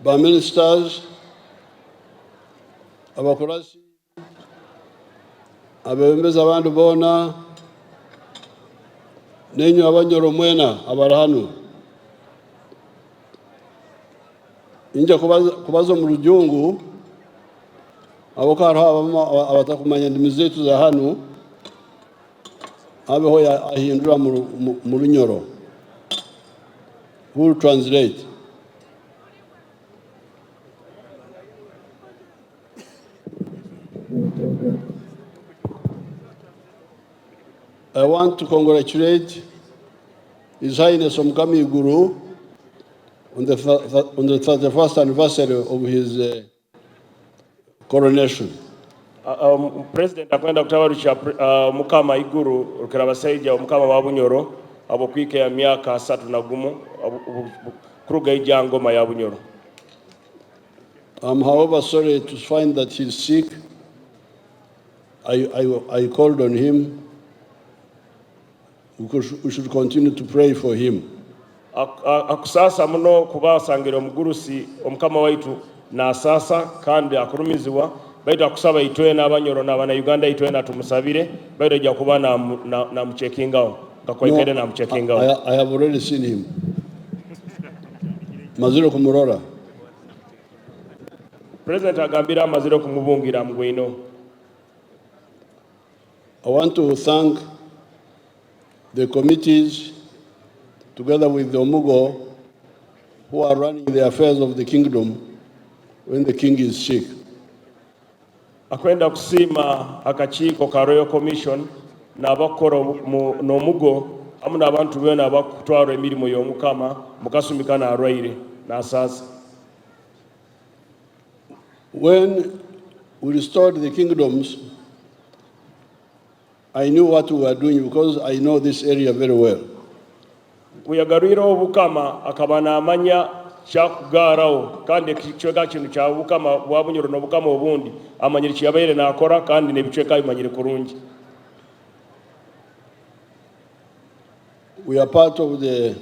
by ministers, abakolasi, abebembeza abantu bona, nenyu abanyoro mwena abarahanu. Inja kubazo mu rujungu abokaro abatakumanya ndimi zetu za hanu abeho ahindura mu runyoro. Who will translate? I want to congratulate His Highness Omukama Iguru on the 31st anniversary of his coronation. President akwenda kutawarisha Mukama Iguru rukirabasaija Omukama wa Bunyoro abo kwike ya myaka 31 kuruga ijangoma ya Bunyoro. I'm however sorry to find that he's sick. I called on him. We should continue to pray for him. Akusasa muno kubasangira omugurusi Omukama waitu na sasa kandi akurumizibwa baita akusaba itwe n'abanyoro n'abana Uganda itwe na tumusabire baita ja kuba na mchekingao ngakwekere na mchekingao. I have already seen him. Maziro kumurora. President agambira maziro kumubungira mgwino. I want to thank the committees together with the Omugo who are running the affairs of the kingdom when the king is sick. Akwenda kusima akachiko ka Royal Commission na bakoro no Omugo amuna abantu bena bakutwara emirimo y'Omukama mukasumikana arwaire na sasa. When we restored the kingdoms, I knew what we were doing because I know this area very well. Kuyagarira obukama akabana amanya kyakugarawo kandi kichweka kintu kya obukama bwa Bunyoro n'obukama obundi amanyiri kiyabaire nakora kandi nebichweka bimanyire kurungi. We are part of the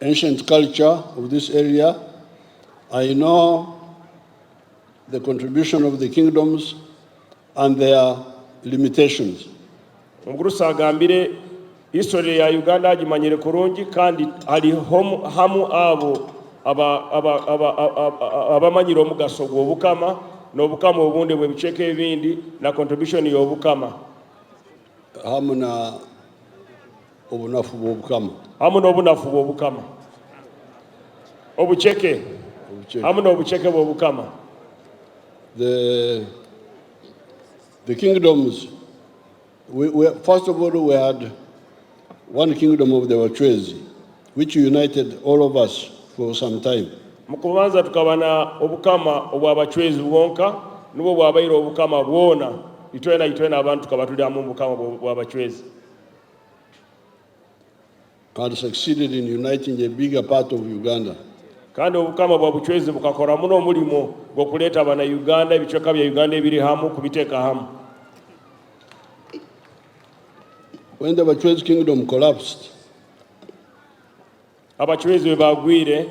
ancient culture of this area. I know the contribution of the kingdoms and their limitations. Omugurusa agambire history ya Uganda agimanyire kurungi kandi ali hamu abo abamanyire omugaso gw'obukama n'obukama obundi bwe bicheke ebindi na contribution y'obukama. Hamu na obunafu bw'obukama. Hamu n'obunafu bw'obukama. Obucheke. Hamu n'obucheke bw'obukama. The kingdoms, first of all, we had one kingdom of the Wachwezi, which united all of us for some time. Mukubanza tukabana obukama obw'Abachwezi bwonka nubo bwabaire obukama bwona itwena abantu kabatuli amu obukama bw'Abachwezi. Had succeeded in uniting a bigger part of Uganda. Kandi obukama bwa Buchwezi bukakora muno omulimo gwokuleta abana Uganda ebichweka bya Uganda ebiri hamu kubiteeka hamu. When the Wachwezi kingdom collapsed, Abachwezi bagwire,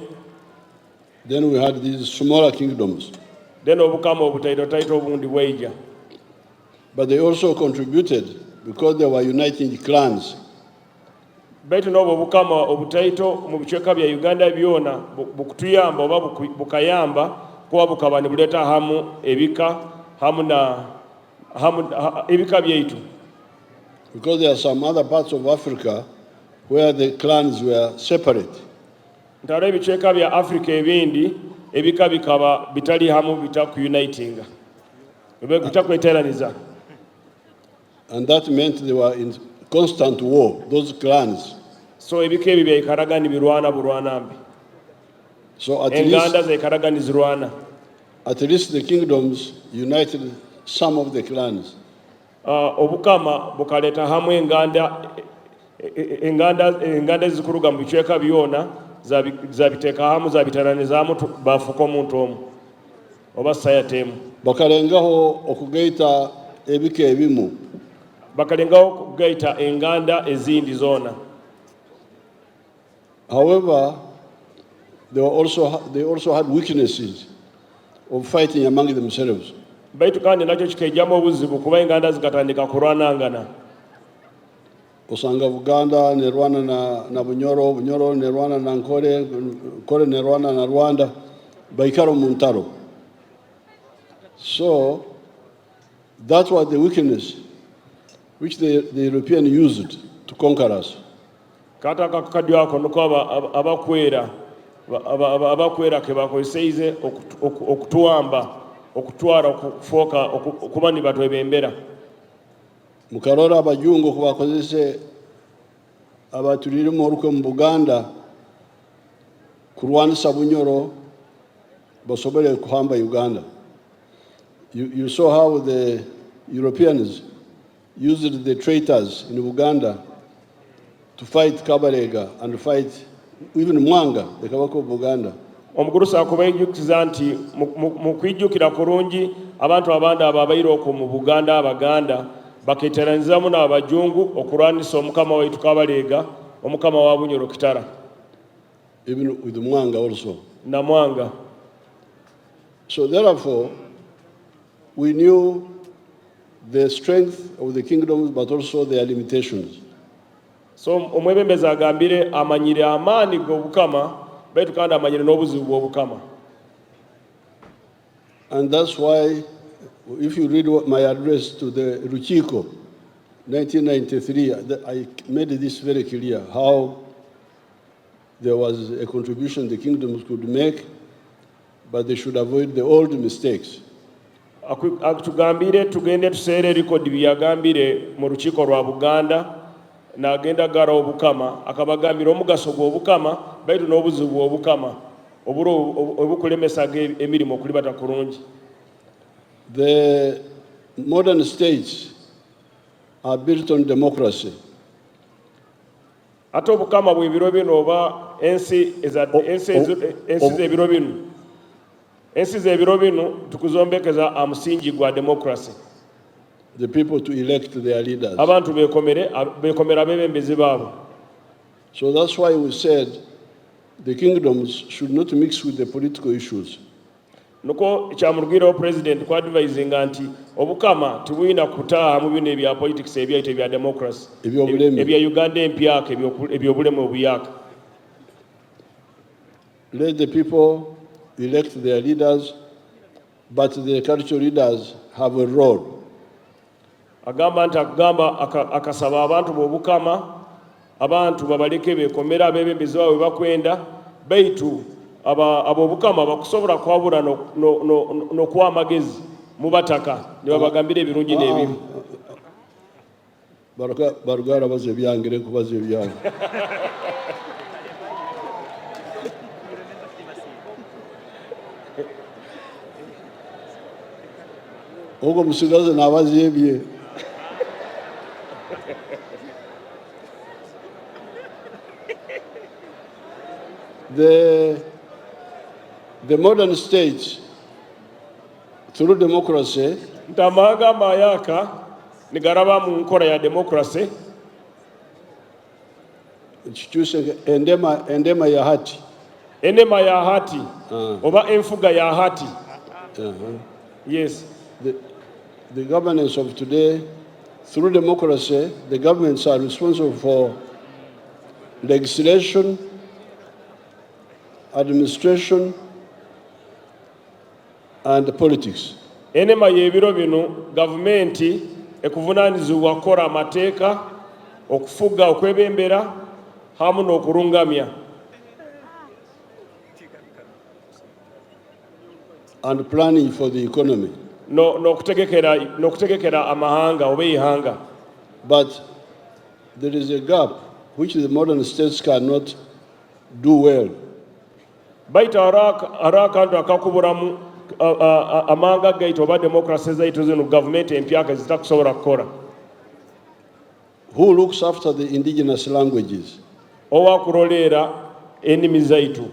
then we had these smaller kingdoms. Then obukama obutaito obundi bweija. But they also contributed because they were uniting clans. Baitu nobo obukama obutaito mu bichweka bya Uganda byona bukutuyamba oba bukayamba kuba bukabani buleta hamu ebika ebika byaitu. Because there are some other parts of Africa where the clans were separate. Ntare ebichweka bya Africa ebindi ebika bikaba bitali hamu bitakunitinga. Bitakweteraniza. And that meant they were in constant war, those clans. So ebika ebi byakaragani birwana burwanambi. So at least the kingdoms united some of the clans. Obukama bukaleta hamu enganda zikuruga mu bichweka byona zabiteka hamu zabitaranizamu bafuko omuntu omu oba sayatemu bakalengaho okugaita ebika ebimu bakalengaho okugaita enganda ezindi zona. However, they also had weaknesses of fighting among themselves. baitu kandi nakyo kikejjamu obuzibu kuba enganda zikatandika kulwanangana. Osanga Buganda ne Rwanda na Bunyoro, Bunyoro ne Rwanda na Nkore, Nkore ne Rwanda na Rwanda, baikaro muntaro. So that was the weakness which the European used to conquer us. Kata kakadyo ako nuko abakwera ke bakozeseize okutuwamba okutwara okufoka okuba ni batwebembera. Mukarora abajungu kubakozese abatuliri mu ruko mu Buganda kurwanisa Bunyoro basobole kuhamba Uganda. You saw how the Europeans used the traitors in Uganda to fight Kabarega and fight even Mwanga, the Kabako of Buganda. Omugurusa akubayijjukiza nti mu kwijjukira kurungi abantu abandi ababaire okwo mu Buganda Abaganda baketeranyizamu n'abajungu okulwanisa omukama waitu Kabalega, omukama wa Bunyoro Kitara. Even with Mwanga also. Na Mwanga. So therefore, we knew the strength of the kingdoms but also their limitations. So omwebembezi agambire amanyire amaani g'obukama baitu kandi amanyire n'obuzibu bw'obukama. And that's why, if you read my address to the Ruchiko, 1993, I made this very clear, how there was a contribution the kingdoms could make, but they should avoid the old mistakes. Akutugambire tugende tuseere rekodi byagambire mu Rukiiko rwa Buganda n'agenda gara obukama akabagambira omugaso gw'obukama baitu n'obuzibu bw'obukama obukulemesa emirimu okulibata kurungi. The modern states are built on democracy. Ate obukama bw'ebiro bino oba ensi z'ebiro bino ensi z'ebiro bino tukuzombekeza amusingi gwa democracy. The people to elect their leaders. Abantu bekomera abebembezi baabo. So that's why we said the kingdoms should not mix with the political issues. Nuko kyamurugiraho president kwa advising nti obukama tubuyina kutaaha mu bino ebya politics ebyaite ebya democracy ebya Uganda empyaka ebyobulemu obuyaka. Let the people elect their leaders, but the cultural leaders have a role. Agamba nti akasaba abantu b'obukama abantu babaleke bekomera abebembezi baabwe bakwenda baitu ab'obukama bakusobola kwabula n'okuwa amagezi mu bataka ne babagambira ebirungi n'ebibi. Barugara baze byangire kubaze byange. Ogo musigaze nabaze ebye. The modern states, through democracy, ntamaga mayaka nigaraba mu nkora ya democracy introducing endema ya hati. Enema ya hati oba enfuga ya hati. Yes. The governance of today, through democracy, the governments are responsible for legislation, administration, and politics. Enema y'ebiro bino gavumenti ekuvunaanyizibwa kukola amateeka, okufuga, okwebembera hamu n'okulungamya. And planning for the economy. N'okutegekera amahanga oba ihanga. But there is a gap which the modern states cannot do well. Baita akantu akakuburamu amanga gaitu oba democracy zaitu zino government empyaka zitakusobola kukola. Who looks after the indigenous languages? Owakulolera ennimi zaitu.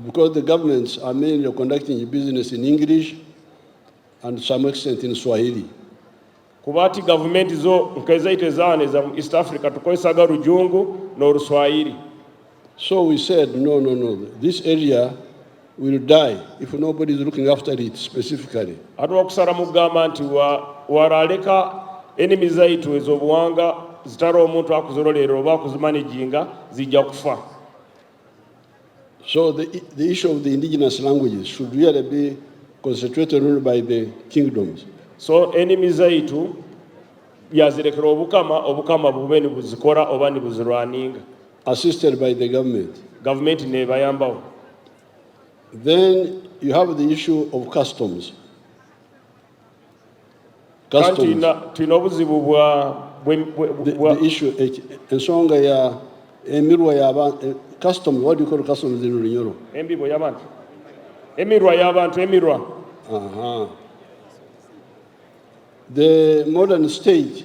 Because the governments are mainly conducting business in English and to some extent in Swahili. Kubati government zo nkaizaite zane za East Africa tukoisaga Rujungu no Ruswahili. So we said, no, this area will die if nobody is looking after it specifically. Atwakusala mugamba nti waraleka enimi zaitu ez'obuwanga zitara omuntu akuzololera oba akuzimanaginga zijja kufa. So the issue of the indigenous languages should really be concentrated on by the kingdoms. So enimi zaitu byazirekera obukama bube ni buzikora oba ni buzirwaninga. Assisted by the government. Government nebayambawo. Then you have the issue of customs. Tulina obuzibu the issue ensonga ya emirwa y'abantu customs. What do you call customs in Runyoro? Embibo y'abantu. Emirwa y'abantu emirwa. The modern state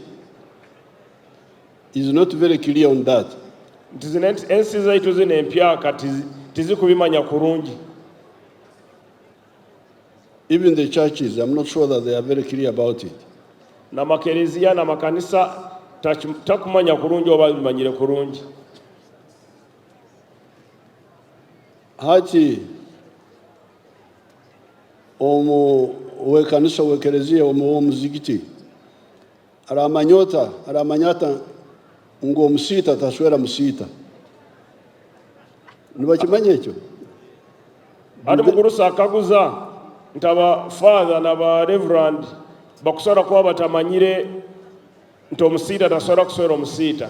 is not very clear on that. Ensi zaitu zino empyaka tizikubimanya kurungi. Even the churches, I'm not sure that they are very clear about it. Namakereziya namakanisa takumanya kurungi oba bimanyire kurungi. Hati omu wekanisa wekerezia omu muzigiti aramanyata ngo musita taswera musita nibakimanya ekyo ati mugurusa akaguza ntaba father na ba reverend bakusora kuba batamanyire nti omusita taswera kuswera omusita.